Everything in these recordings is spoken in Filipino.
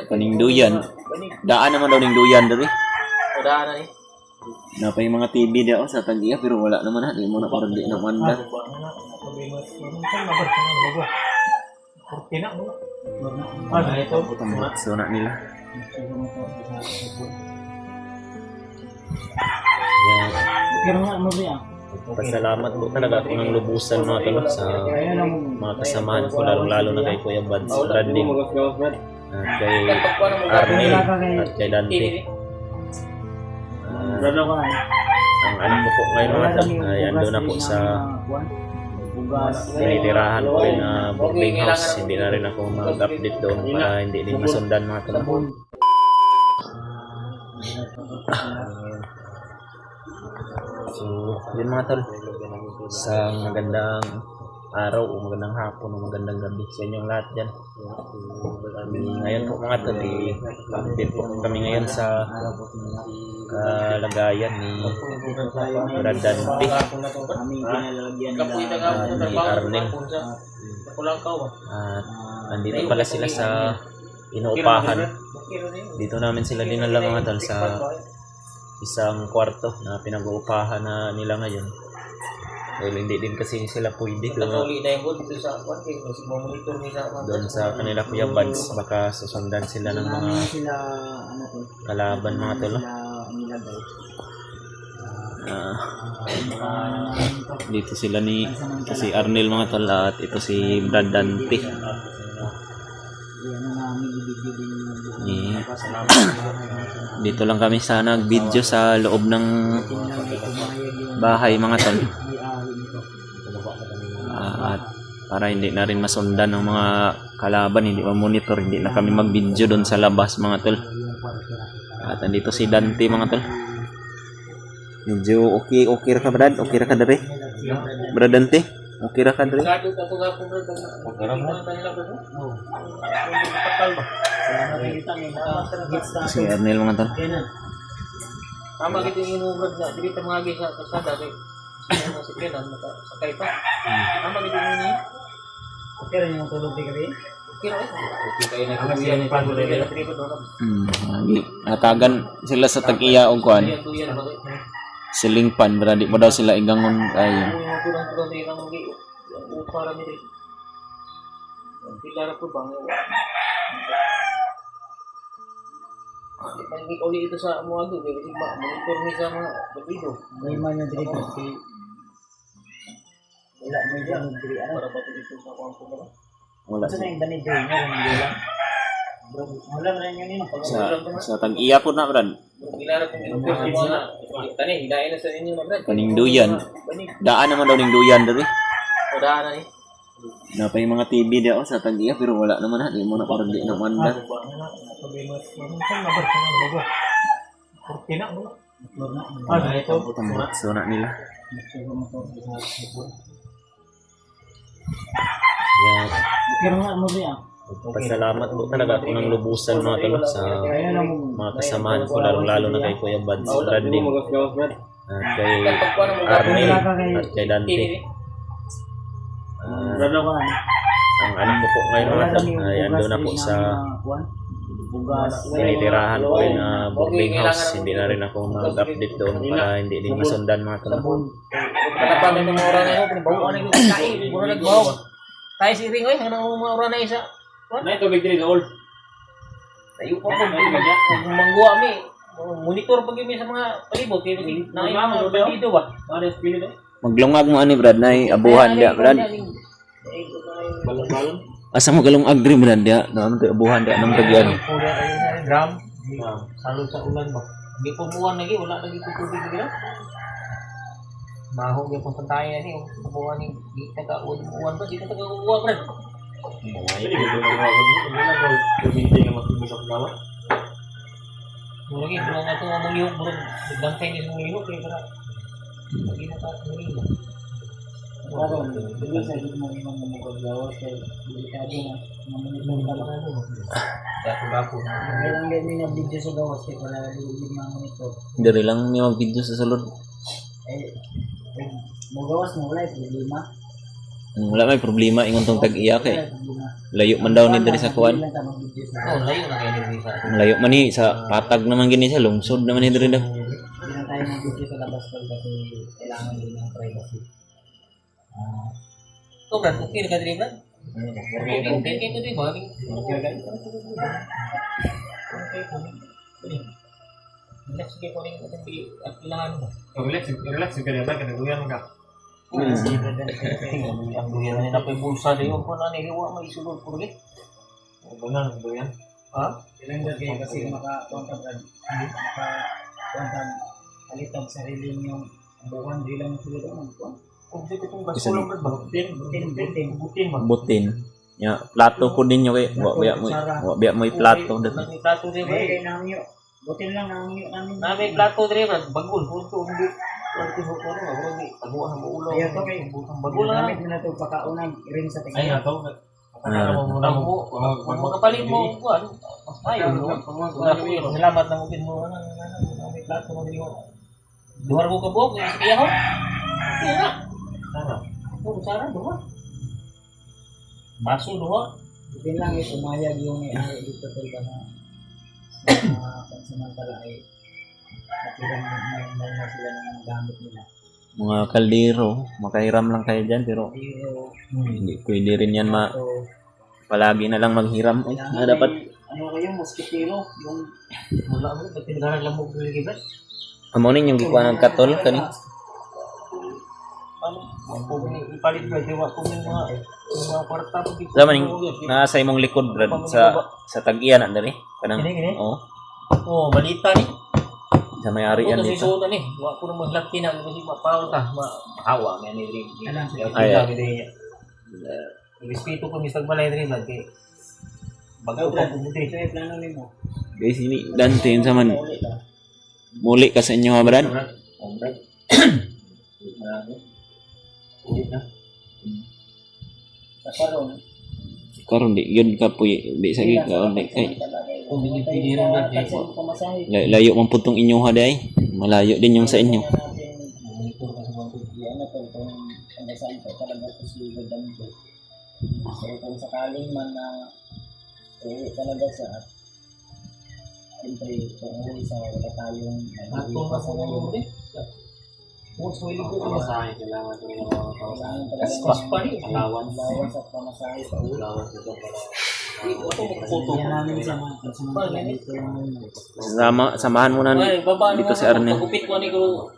Kaning duyan. Daan naman daw ning duyan dali. Daan na eh. Napay mga TV daw sa Tagiya pero wala naman ha. Di mo na parang di na manda. So na nila. Pasalamat po talaga ako ng lubusan mga tol sa mga kasamahan ko, lalo na kay Kuya Bads, Bradley, at kay Arnel, at kay Dante. Ang ano ko po ngayon mga tol ay ando na po sa tinitirahan ko rin na boarding house. Hindi na rin ako mag-update doon para hindi din masundan mga tol. So, yun mga tol, sa magandang araw o magandang hapon o magandang gabi sa inyong lahat dyan. Ngayon po mga tol, update po kami ngayon sa kalagayan ni Brad Dante at ni Arnel. At andito pala sila sa inuupahan. Dito namin sila dinala mga tol sa isang kwarto na pinag-uupahan na nila ngayon. Well, hindi din kasi sila pwede doon sa kanila Kuya Bads. Baka susundan sila ng mga kalaban mga tol. Dito sila ni si Arnel mga tol at ito si Brad Dante. Dito lang kami sana nag-video sa loob ng bahay mga tol. At para hindi na rin masundan ng mga kalaban, hindi ma-monitor, hindi na kami mag-video doon sa labas mga tol. At andito si Dante mga tol. Medyo okay ra ka Brad? Okay ra ka dere? Brad Dante? Okay ra ka dere? Si Arnel mga tol. Tama kita yung inugad na, hindi kita mga sa kasada kay masakyanan, sakay pa. Tama kita yung ini. Okay rin yung tulog di gabi? Okay rin. Okay kayo na kasiyan yung natagan sila sa Tagiya o kuan. Siling pan, berarti mo daw sila igangon ay. Kurang-kurang din ang para nila. Pilara po bang pag uli ito sa mga ito, kasi monitor niya sa mga bagido. May mga dito. Wala mo dyan. Para ba ito sa kong pagkala? Wala. Saan yung banido niya? Wala na yun yun. Sa Tagiya po na Brad. Pilara po yung mga tanin. Dahil na sa inyo na Brad. Kaning duyan. Daan naman daw ning duyan dali. O daan na eh. Napay mga TV daw sa Tagiya pero wala naman ha. Di mo na parang di na manda. So na nila. Pasalamat po talaga ako ng lubusan mga tol sa mga kasamahan ko, lalo na kay Kuya Bads, Bradley, at kay Arnel, at kay Dante. Ang ano ko po ngayon mga tol ay ando na po sa tinitirahan ko rin na boarding house. Hindi na rin ako mag-update doon para hindi din masundan mga tol. Katapan ng mga oras na yun, pinabawa na yung kain, mura nagbawa. Tayo si Ring, ano mga oras na isa? Na ito, big drink, all. Tayo pa po, mangguwa mi. Monitor pag yun sa mga palibot, kaya na yung mga bandido ba? Maglungag mo ani Brad na abuhan dia Brad. Balon-balon. Asa mo galong agri Brad dia, naon kay abuhan dia nang tagyan. Gram. Salud sa ulan ba? Hindi po buwan lagi, wala lagi tubig dito. Mahog yung pagpantay ni, buwan ni di ka uwan ba, di ka uwan Brad. Jadi gitu, kalau meeting sama tim besok kawan. Lagi belum aku ngomong yuk, belum bangkai ni semua yuk kira-kira. Lagi nak ngomong yuk. Kalau dulu saya juga mau ngomong Jawa, saya beli tadi ngomong apa dulu. Ya aku. Bilang dia ni video sa Jawa saya para di mga monitor. Dari lang ni mag video sa sulod. Mau gawas mo live di 5. Wala may problema ingon tong tag-iya kay layo man daw ni diri sa kuan. Oh, layo na kayo ni sa. Layo man ni sa patag naman gini sa lungsod naman ni diri daw. Hindi na tayo mag-video sa labas tol kasi kailangan din ng privacy. Ito Brad, okay ka diri Brad? Okay ko din ba? Okay ko. Relax kayo ko rin at kailangan mo. Relax ka na ba? Kanaguyan ka. Ang buyan na napay bulsa din ko na nihiwa may sulod ko rin. Bunan. Ha? Ilang kayo kasi maka-contact maka-contact halitag sarili yung buwan di lang sila doon. Kung dito kung gasto lang Brad ba? Butin ba? Butin. Ya, plato po ninyo kay wa biya mo plato dat. May plato din ba? Kaya nangyo. Butin lang nangyo namin. Na may plato din Brad, bagul punto hindi. Plato ko ko na bro, hindi taguan mo ulo. Ayaw to kay Bagul lang. gamit mo na ito pagkaunang rin sa Ay, tingin. nato. Mga kapalit mo kuan. Mas ayaw no. Salamat na mo din mo na may plato mo din mo. Duhar ko ka buok, kaya ho. Kaya. Sana. Oh, sana duha. Baso duha. Butin lang ito mayag yung may-ari dito talaga na pansamantala ay nakirang na sila ng gamit nila. Mga kaldero, makahiram lang kayo diyan pero Pero hindi pwede rin yan so, palagi na lang maghiram. Ay, dapat ano kayo, moskitero, yung Wala mo, ba't pinagaran lang mo bilhin ba? amo nin yung gikuan ng katol kani. Ano? Kung ipalit ba, diwa kung yung mga kwarta mo dito. Sama ning nasa imong likod brad sa tag-iya na dali. Kanang Gini. oh, Oh, balita ni. sa may-ari yan Kasi dito. suot ni. Wa ko naman laki na kasi mapaw ta, mahawa man ni rin. Ay, ay. Respeto ko misag balay rin ba kay bagaw ko mo diri. ito yung plano nimo. Guys, ini Dante yun sa man. Muli ka sa inyo ha brad. Ulit na. Sa karon, Karon di yun ka puy di sa gikaon di kay Kung pinipili rin ba kay pamasahe. layo man pud tong inyo ha day. Malayo din yung sa inyo. monitor ka sa mga Yan na po kung saan po talaga ito si Ganito. So kung sakaling man na uwi talaga sa siyempre kung uwi sa wala tayong ato na sa ngayon. Kung sa wili ko na sa Kailangan ko yung mga kailangan talaga Pas pa rin. allowance at pamasahe pa uwi. Yan namin sa mga dito yung Samahan mo na Ay, baba dito si Arnel. Pagupit ko ni ko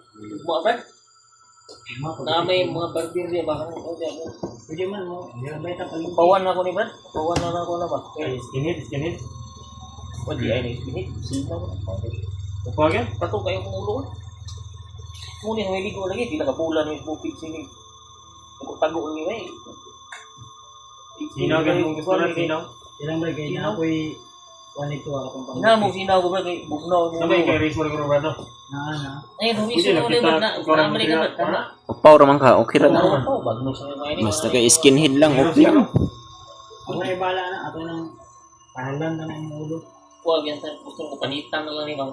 mga brad. Na may mga barbier dia ba? pwede man mo sabay ta paling Pawan na ako ni brad. Pawan na ako na ba? Skinhead. Pwede ay na isbinit. Sino ko. Upo agad? Kato kayo kung ulo. Muna yung hindi ko lagi. Di nakabulan yung bukid sini. Tago ni may. Sinaw agad mong gusto na sinaw? ilang ba kay na ako'y wanito akong Sina mo sinaw ko ba kay bugnaw mo. Sabay kay Rizal ko ba ito? na Ay, humiso mo ni brad na. Kamali ka brad. Tama. Upaw raman ka, okay ra. Oh, bagno sa mga ini. Basta kay skinhead lang, okay lang. ako na ibala na ato nang pahalan na ng ulo. Huwag yan sa gusto ko panitan na lang ni bang.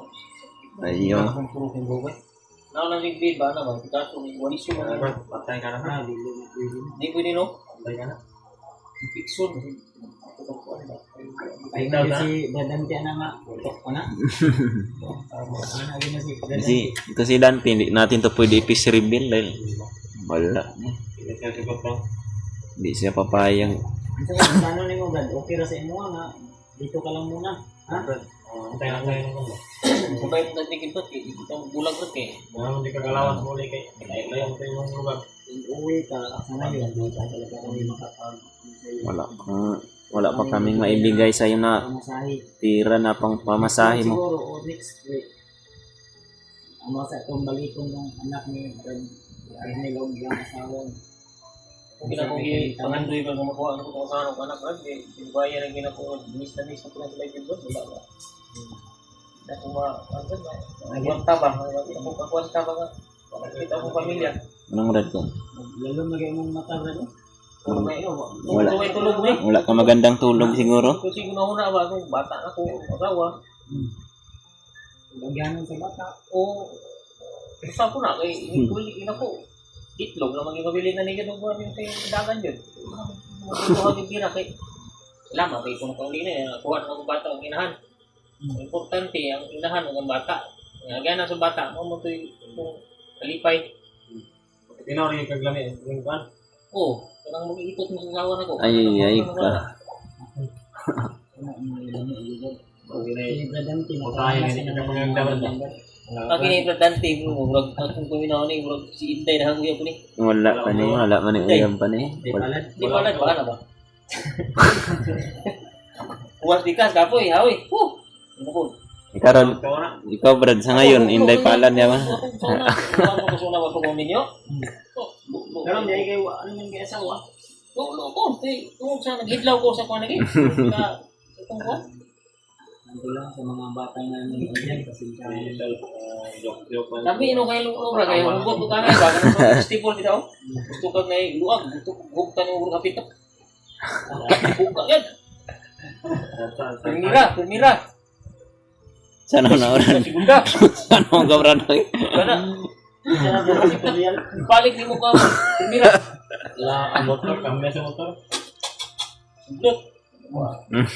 Ayo. Kung puro kong buhay. Now lang yung bid ba na bang? Kaso wali siya mga. Patay ka na. Di pwede no? Patay ka na. Fiction. Ay Ikaw na? si Dadante na nga utok ko na. Ano agad na si Dadante. Kasi ito si Dante, hindi natin to pwede i-fish reveal dahil wala. Hindi siya sigot ko. Hindi siya papayag. So, ano ni mo Brad? Okay ra sa imo nga. Dito ka lang muna. Ha? Patay lang kayo naman. Sabay mo natin ito. Kita bulag ko kay. Hindi ka galawan sa muli kay. Layo ko yung lugar. Uwi ka sa ngayon. Di ka talaga kami makapag. Wala pa kaming maibigay sa iyo na Pamasahe. tira na pang pamasahe mo. Siguro o next week. Ano sa itong balikon ng anak ni Brad. Ay nilog yung asawa. Kung kinakong pangandoy ba kumakuha ano kung saan ang anak brad. Pinubaya rin ginakuha. Miss na ko na sila yung wala ba. Na kung nagwanta ba. Ako kakwanta ba nga. Kita akong pamilya. Anong rad ko? Lalo magay mong mata Brad. Wala. Tulog na eh. Wala ka magandang tulog siguro. Kasi gunahuna ba kung bata ako, asawa. Bagyanan sa bata. O, isa ko na kay ina ko. itlog na magigabili na nila ng buwan yung dagan yun. Magkukuha yung pira kay lama kay kung hindi na kuha ng bata ang inahan. Importante ang inahan ng bata. Nga na sa bata mo to yung kalipay. Tinaw rin yung kaglami. Yung kan. Oh, kanang mag-iipot mo sa awan ako. Ay ka. Okay na Si Bradante na Matayin, hindi ka na magagdaman ba? Pag ini-importante mo, murag akong kuminaw ni murag si Inday na hanguya po ni. Wala pa ni, wala man ni uyab pa ni. Wala. Di ba lang baka na ba? Uwas bikas kapoy, hawi. Ano po? Karon Ikaw na. ikaw Brad sa ngayon inday palan niya ba? Ano ko suna ko mo ninyo? Pero hindi kayo ano yung asawa? Lo ko, tungod sa naghidlaw ko sa kuan lagi. Sa itong kuan. Ano lang sa mga batang na nangyayari kasi sa Joke pa. Tapi ino kayo lura kayo hugot ko kanay ba kanang stipul bitaw. Gusto ka ngay luag, gusto hugtan yung kapit. Hugtan yan. Permira. Sana na oran. Segunda. Sana mo ka Brad. Kana. Balik ni mo ka. Permira. La, ang motor, kami sa motor. Segunda.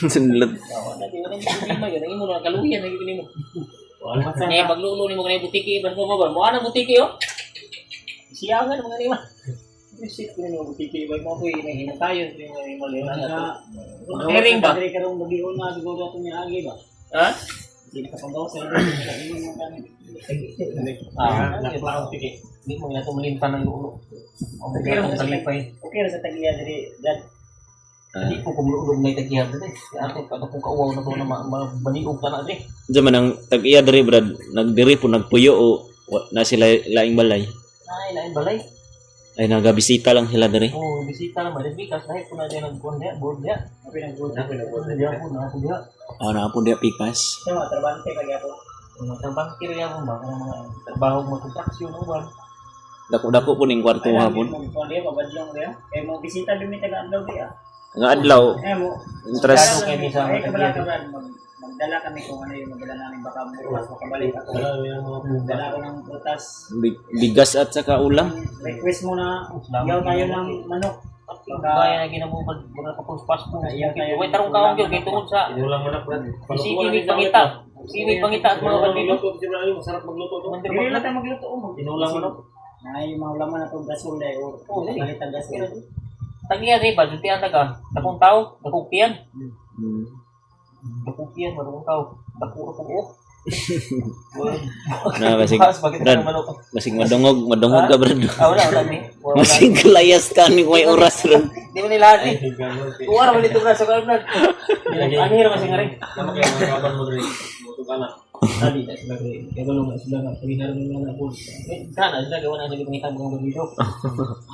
Sunlot. Wala di wala yung problema yun. Ang imo na kaluhian na gini mo. Wala. Ngayon maglulo ni mo kanay butiki ibas mo ba? Mo ana butiki oh. Siyangan mga nima. Visit ko ni butiki ibas mo ko ina tayo ni mali na. Hearing ba? Dari karong bagion na siguro ato ni agi ba? Ha? Hindi ka pagaw sa imo mo kan. Nakapakang tiki. Hindi mo na tumalimpan ng lulo. Okay ra sa kalipay. Okay ra sa tagiya diri dad. Hindi ko kumululog na itagyan dito eh. Ako kung kauwaw na ko na mabaniog ka na dito. Diyan man ang tag-iya diri Brad, nagdiri po nagpuyo o na sila laing balay. Ay, lain balay. Ay nagabisita lang sila diri. Oh, bisita naman. Bikas dahil ko na din nagkuhan diya, board diya. Tapi nang good. Diya po na ako diya. Ah na po dia pikas. Sama trabante kay ato. Mga trabangkir yan mo ba? Mga trabaho mo kontraksyon mo ba? Dako-dako po ning kwarto hapon. Mo dia babadlong dia. Kay mo bisita dumi taga adlaw dia. Nga adlaw, Mo interest Kaya kami sa ay kabala ka matagyan. Brad, magdala kami kung ano yung magdala namin baka bukas makabalik ako. Wala, yung mga Dala ko ng prutas. bigas at saka ulam. Request mo na yaw tayo ng manok. Kaya na ginamumad mga kapuspas mo. Iyan tayo. Huwag tarong kaong yun. Kaya tungkol sa Inulang mo na, Brad. sinig pangita. Sinig pangita at mga bandido. Magluto, si Brad, masarap magluto to. Mandir Dili mo lang tayo magluto mo. Inulang mo na. Ay mga ulaman na itong gasol dahil o galit ang gasol. Tagiya rin ba? Dutihan na ka. Dakong tao. Dakong piyan. Hmm. Dakong piyan. Dakong tao. Dakong o. Na basig Bakit Brad, ka manok? basig madungog ka Brad. Wala ni. Basig layas ka ni may oras ron. Di mo nila Ay, ni. ganun. Kuwara mo dito na sa kalman. Ano hira kasi nga rin. Tama kayo, mga kaban mo rin. Buto ka na. Tadi na sila rin. Kaya gano'n nga sila nga. Paginaran nila na po. Sana sila gawa na sila pangita mga bagito.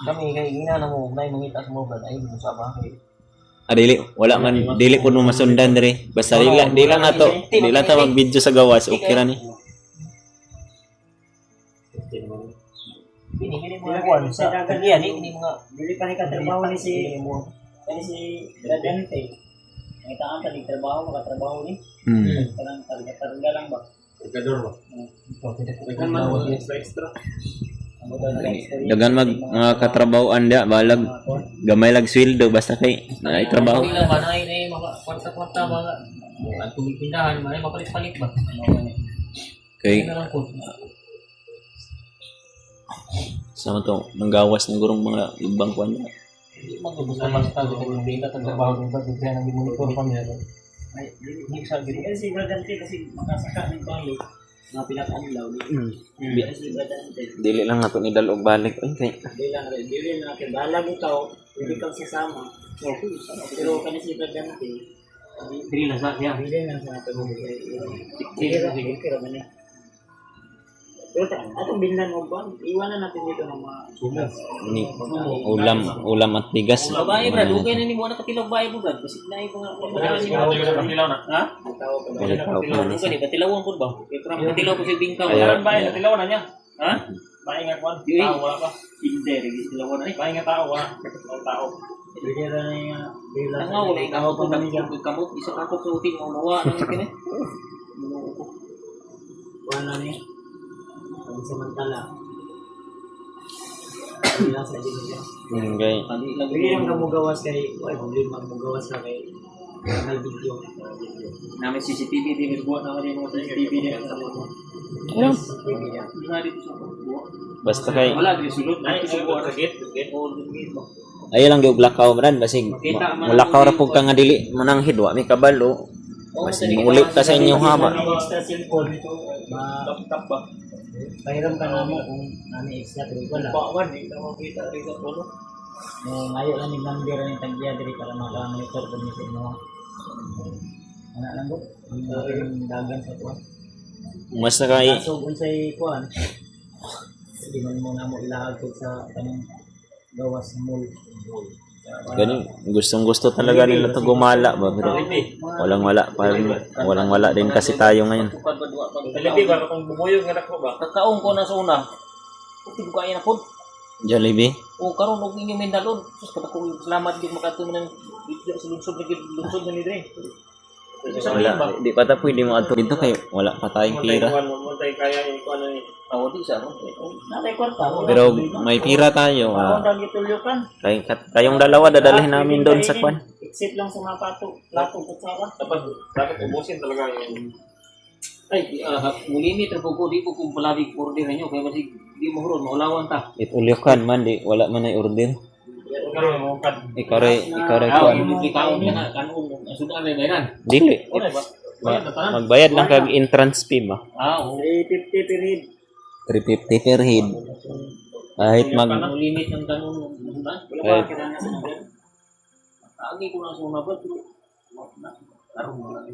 Kami kaya ina na mo. May mangita sa mga ay mo sa bahay. Ah, dili wala man dili ko no masundan diri. Basta dila na to. Dila ta mag-video sa gawas, okay ra ni. Ini mga kuwan sa tagiya ni ini mga Dili pa ni katrabaho ni si Bradante. May taan ka ni trabaho, makatrabaho ni. Kanang targa lang ba? Pagkador mo. Nagkan man mo, extra. Dagan mag mga katrabahoan dia balag gamay lag sweldo basta kay naay trabaho. Pila ba na ini mga kwarta-kwarta mga ang tumipindahan may mapalit-palit ba? Kay Ano lang po. sama to nanggawas ng gurong mga ibang kwan. Magbubusta basta dito yung data ng trabaho dito dito nang monitor pa niya. Ay, Hindi sa dito. si Bradante kasi makasaka ng toilet. Mga pinakanilaw ni. Si Bradante. Dili lang nato ni dalog balik oy kay. Dili na natin. Balag ikaw, hindi kang sasama. Pero kani si Bradante, Dili lang sa siya. dili na sa natin. Sige, pero man eh. Pero atong binlan mo ba? Iwanan natin dito ng mga sumas. Ni ulam at bigas. Babae brad, okay na ni mo nakatilaw babae mo brad. Kasi na yung mga Siguro tayo sa Pagkilaw na. ha? Tao ka ba? Kaya tao ko Ano ka ni katilawan po ba? Pero katilaw ko si Bingkaw. Ayaw. Ba, natilaw na niya. Ha? Bahay nga kwan. Yui. Tao, wala pa. Hindi rin katilawan na. Bahay nga tao, wala. Walang tao. Bigyan na niya. Bila Nga wala yung kamot ko kamot isa kamot sa uting mo mawa nang kini. Wala niya. Ang samantala. Hindi lang sa ginagawa. Okay. Hindi lang ka mo gawas kay, wala problema mo gawas ka kay may video. Namin CCTV, di ba buwan naman yung mga CCTV niya sa mga. Ayun. CCTV niya. Hindi nga dito sa buwan. Basta kay Wala, di sulod. Ay, sa buwan. Sa gate. Oo, gate mo. ayo lang gyud lakaw man basig mulakaw ra pug ka nga dili manang hidwa mi kabalo. Mas mulit ta sa inyong haba. Extra cellphone ito. Laptop ba? Pahiram ka na mo kung ano extra pero wala. Bawan, hindi ka makita rin sa puno. Ngayon lang yung number ng tagya diri para maka-monitor kung sa inyo. Ano lang po? Yung dagan sa kuwan. Mas na kay So, kung sa'y kuwan, hindi mo na mo ilahag ko sa kanang gawas mall. ganun gustong-gusto talaga nila to gumala ba pero walang wala din kasi tayo ngayon. Talabi ba kung bumuyog nga nako ba? Kakaong ko na sa una. Kuti ko kaya na po. Jollibee. O karon og inyong mindalon. Sus kada ko salamat gid makatulong ng sa lungsod na ni Dre. Wala di pa ta pwede mo adto dito kay wala pa tayong pira. Mo tay kaya yung ano ni. Awo di sa mo. Natay kwarta. Pero may pira tayo. Ako dagi tulyo kan. Kayong dalawa dadalhin namin doon sa kwan. Exit lang sa mga plato kutsara. Dapat ubusin talaga yung Ay, mulimit ra ko di ko kung palagi order ninyo kay masig di mo huron maulawan ta. Itulyokan man di wala man ay order. karon mo kad. Ikaw ray Aw, kwan. imong gikaon na kanon sudan na nan. Dili. Ora ba? Magbayad lang kag entrance fee ba? Oo. 350 per head. 350 per head. Kahit Mulimit ng kanon sudan. Wala ba kailangan sa number? Agi ko na sa una ba pero karon mo na.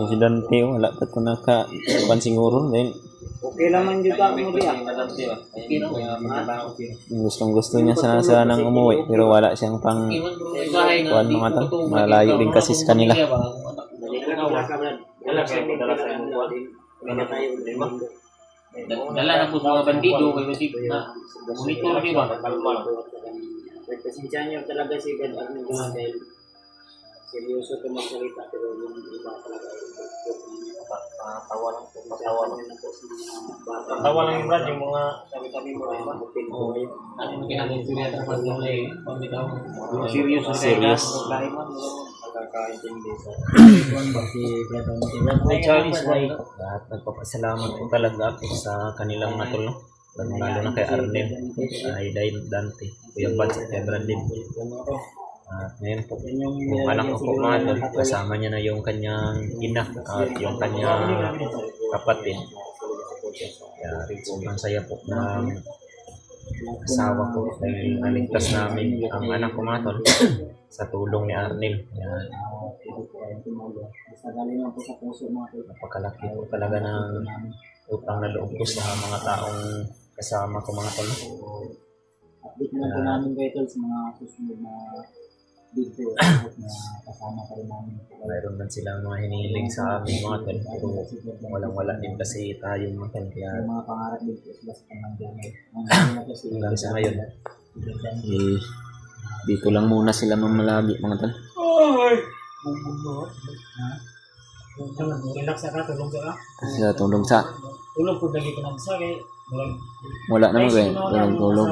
si Dante wala pa ko naka kwan siguro then Okay lang man juga mo diya. gustong-gusto niya sana nang umuwi pero wala siyang pang kuwan mga to. Malayo din kasi sa kanila. Wala kay dala sa imong buwan. Wala tayo Dala na po sa mga bandido kay masig na monitor di ba? Pasensya niyo talaga si God ang mga dahil seryoso ito magsalita pero yung iba talaga Tawa lang po, tawa lang. na po sa mga bata. Tawa lang yung brad yung mga sabi-sabi mo rin ba? Ano yung kinakasya sa pag-play? Serious. Serious. Pagkakaintindi sa May Chinese way. At nagpapasalamat po talaga ako sa kanilang matulong. Lalo na kay Arnel, ay Dante, Kuya Bats at kay Brandon. At ngayon po, yung anak ko po mga tol, kasama niya na yung kanyang ina at yung kanyang kapatid. Kaya sobrang saya po ng asawa ko dahil naligtas namin ang anak ko mga tol sa tulong ni Arnel. Kaya Basta galing lang po sa puso mga tol. napakalaki po talaga ng utang na loob ko sa mga taong kasama ko mga tol. Update na po namin kayo tol sa mga susunod na video na kasama pa rin namin. Mayroon man silang mga hinihiling sa amin mga tol pero walang-wala din kasi tayo mga tol. Kaya Yung mga pangarap din po sila sa pamangkin. hanggang sa ngayon dito lang muna sila mamalagi mga tol. Relax ka, tulong ka. Sa tulong sa Tulong po lagi ka ng isa kay wala naman kayo tulong.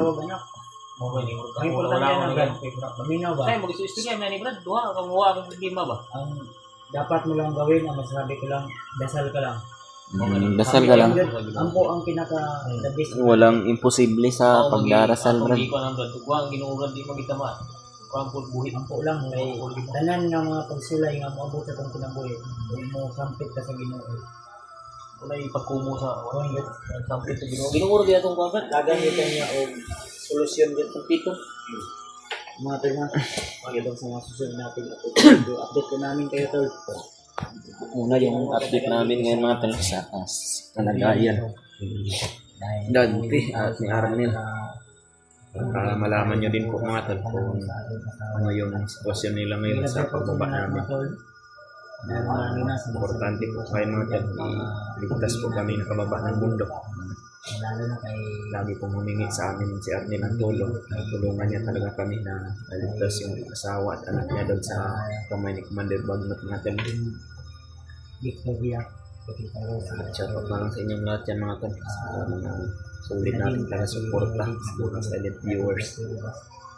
Ang importante na Brad, paminaw ba? Ay, mag-istorya na ni Brad, duha kang muwa kang lima ba? Ang dapat mo lang gawin, ang masasabi ko lang, dasal ka lang. Dasal ka lang. Ang po ang pinaka the best. Walang imposible sa pagdarasal brad. Hindi ko nang Brad, duha ang ginuurad di magitama. Kuang pud buhit. Ang po lang may tanan ng mga pagsulay nga moabot sa itong kinabuhi. Huwag mo sampit ka sa Ginoo. Wala ipagkumo sa sampit sa Ginoo. Ginuurad di atong kuang Brad. Gagamitan niya og solusyon dito Pito. mga tol na pagdating sa mga susunod natin update ko namin kayo tol. Una yung update namin ngayon mga tol sa kalagayan. Dante at ni Arnel. Para malaman nyo din po mga tol kung ano yung sitwasyon nila ngayon sa pagbaba namin. Importante po kayo mga tol. Iligtas po kami nakababa ng bundok. Lalo na kay Lagi pong humingi sa amin si Arnel ng tulong. Tulungan niya talaga kami na maligtas yung asawa at anak niya doon sa kamay ni Commander Bagnot mga tol. Victoria. At shout out na lang sa inyong lahat yan mga tol. Sa mga sulit natin talaga suporta sa mga silent viewers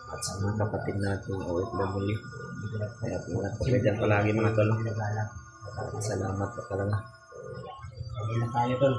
at sa mga kapatid natin OFW. Kaya ingat po kayo dyan palagi mga tol. Salamat po talaga. Hindi na tayo tol.